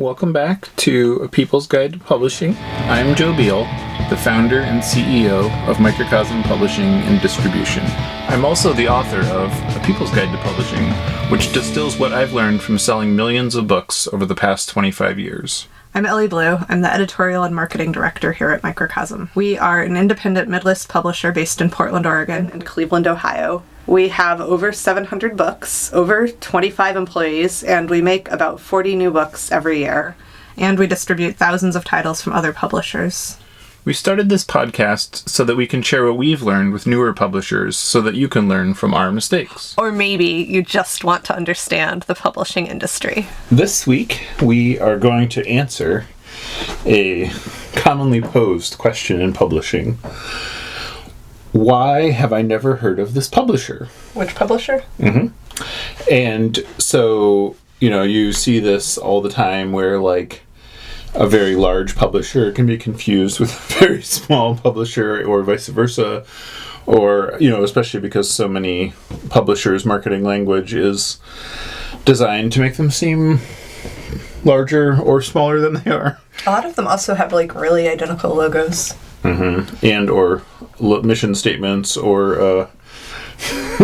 Welcome back to A People's Guide to Publishing. I'm Joe Beal, the founder and CEO of Microcosm Publishing and Distribution. I'm also the author of A People's Guide to Publishing, which distills what I've learned from selling millions of books over the past 25 years. I'm Ellie Blue. I'm the editorial and marketing director here at Microcosm. We are an independent mid-list publisher based in Portland, Oregon, and Cleveland, Ohio. We have over 700 books, over 25 employees, and we make about 40 new books every year. And we distribute thousands of titles from other publishers. We started this podcast so that we can share what we've learned with newer publishers so that you can learn from our mistakes. Or maybe you just want to understand the publishing industry. This week, we are going to answer a commonly posed question in publishing. Why have I never heard of this publisher? Which publisher? And so, you see this all the time where, a very large publisher can be confused with a very small publisher or vice versa, or, especially because so many publishers' marketing language is designed to make them seem larger or smaller than they are. A lot of them also have, really identical logos. And or mission statements or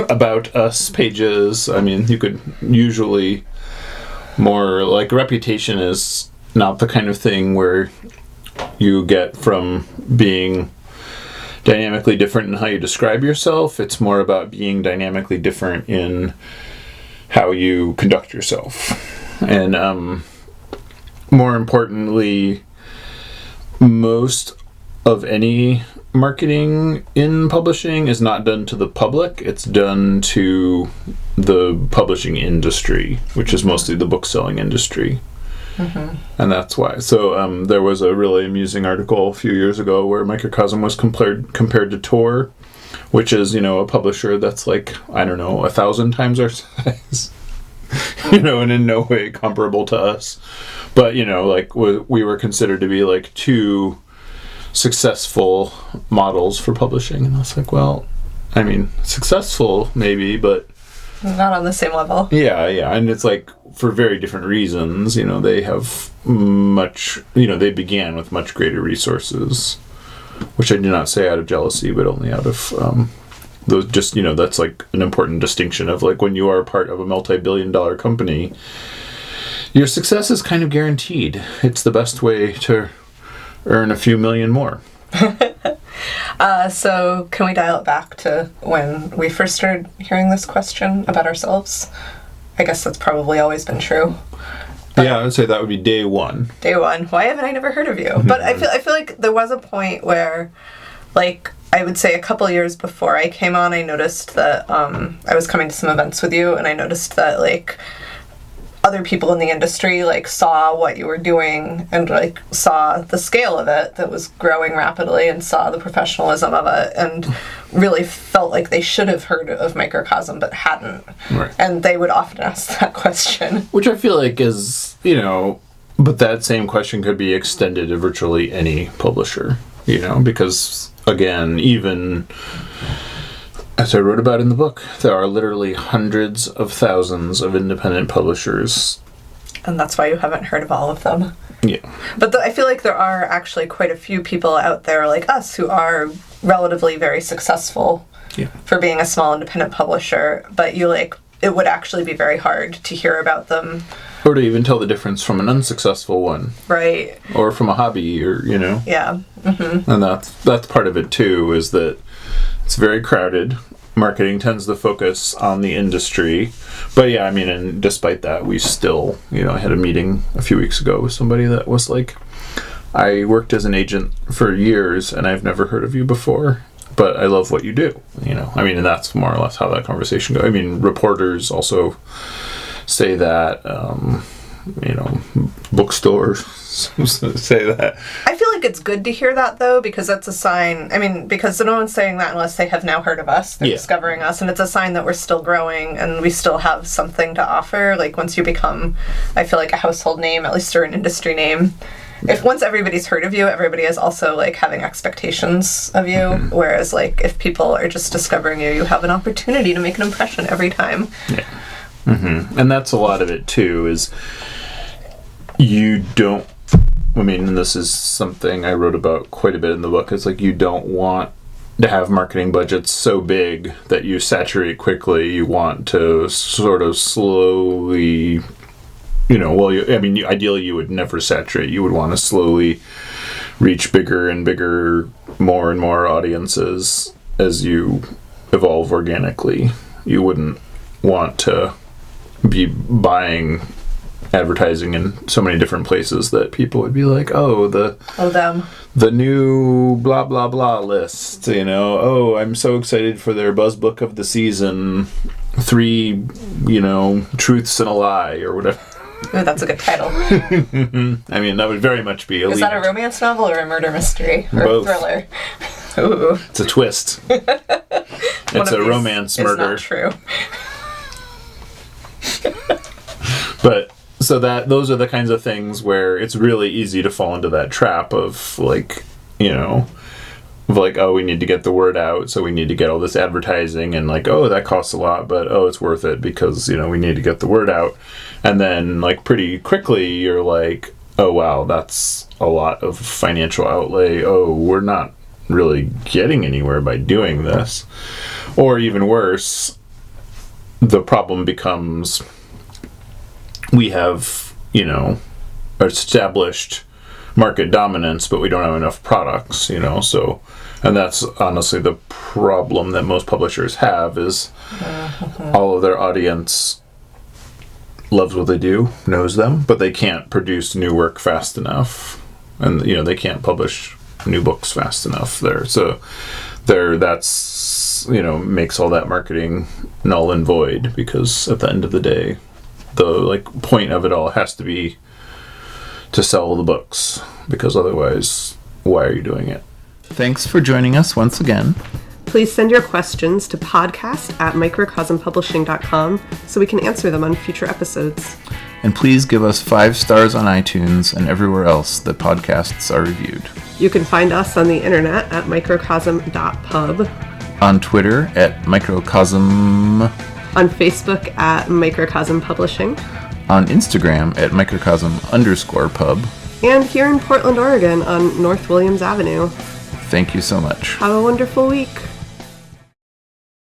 about us pages. I mean, you could usually more, reputation is not the kind of thing where you get from being dynamically different in how you describe yourself. It's more about being dynamically different in how you conduct yourself. And more importantly, most of any marketing in publishing is not done to the public. It's done to the publishing industry, which is mostly the book selling industry. And that's why. So there was a really amusing article a few years ago where Microcosm was compared to Tor, which is, a publisher that's 1,000 times our size, and in no way comparable to us. But, we were considered to be two successful models for publishing. And I was successful maybe, but not on the same level. Yeah. And it's for very different reasons. They have they began with much greater resources, which I do not say out of jealousy, but only out of those. Just that's an important distinction of when you are part of a multi-billion-dollar company, your success is kind of guaranteed. It's the best way to earn a few million more. So can we dial it back to when we first started hearing this question about ourselves? I guess that's probably always been true. Yeah, I would say that would be day one. Day one. Why haven't I never heard of you? But I feel like there was a point where, I would say a couple years before I came on, I noticed that I was coming to some events with you, and I noticed that, other people in the industry saw what you were doing and saw the scale of it that was growing rapidly and saw the professionalism of it and really felt like they should have heard of Microcosm but hadn't. Right. And they would often ask that question. Which I feel is, but that same question could be extended to virtually any publisher, because again, even as I wrote about in the book, there are literally hundreds of thousands of independent publishers. And that's why you haven't heard of all of them. Yeah. But I feel like there are actually quite a few people out there like us who are relatively very successful for being a small independent publisher. But it would actually be very hard to hear about them. Or to even tell the difference from an unsuccessful one. Right. Or from a hobby or, Yeah. And that's part of it too, is that it's very crowded. Marketing tends to focus on the industry. But yeah, and despite that, we still, I had a meeting a few weeks ago with somebody that was I worked as an agent for years and I've never heard of you before, but I love what you do, and that's more or less how that conversation goes. Reporters also say that, bookstores say that. I feel like it's good to hear that, though, because that's a sign. Because no one's saying that unless they have now heard of us. They're discovering us, and it's a sign that we're still growing and we still have something to offer. Once you become, I feel like, a household name, at least, or an industry name. If once everybody's heard of you, everybody is also, having expectations of you. Whereas, if people are just discovering you, you have an opportunity to make an impression every time. Yeah. And that's a lot of it, too, is you don't, I mean, and this is something I wrote about quite a bit in the book. It's like you don't want to have marketing budgets so big that you saturate quickly. You want to sort of slowly, ideally you would never saturate. You would want to slowly reach bigger and bigger, more and more audiences as you evolve organically. You wouldn't want to be buying advertising in so many different places that people would be like, the new blah blah blah list, I'm so excited for their buzz book of the season, 3 truths and a lie or whatever. Ooh, that's a good title. I mean, that would very much be Is that a romance novel or a murder mystery or Both. a thriller? Ooh. It's a twist. It's a romance murder. It's not true. But so those are the kinds of things where it's really easy to fall into that trap of oh, we need to get the word out, so we need to get all this advertising, and that costs a lot, but it's worth it because we need to get the word out. And then pretty quickly you're like, oh wow, that's a lot of financial outlay. Oh, we're not really getting anywhere by doing this. Or even worse, the problem becomes we have, established market dominance, but we don't have enough products, so, and that's honestly the problem that most publishers have is all of their audience loves what they do, knows them, but they can't produce new work fast enough. And, they can't publish new books fast enough there. So that's, makes all that marketing null and void, because at the end of the day, the point of it all has to be to sell the books, because otherwise, why are you doing it? Thanks for joining us once again. Please send your questions to podcast@microcosmpublishing.com so we can answer them on future episodes. And please give us 5 stars on iTunes and everywhere else that podcasts are reviewed. You can find us on the internet at microcosm.pub. On Twitter at Microcosm. On Facebook at Microcosm Publishing. On Instagram at Microcosm_pub. And here in Portland, Oregon on North Williams Avenue. Thank you so much. Have a wonderful week.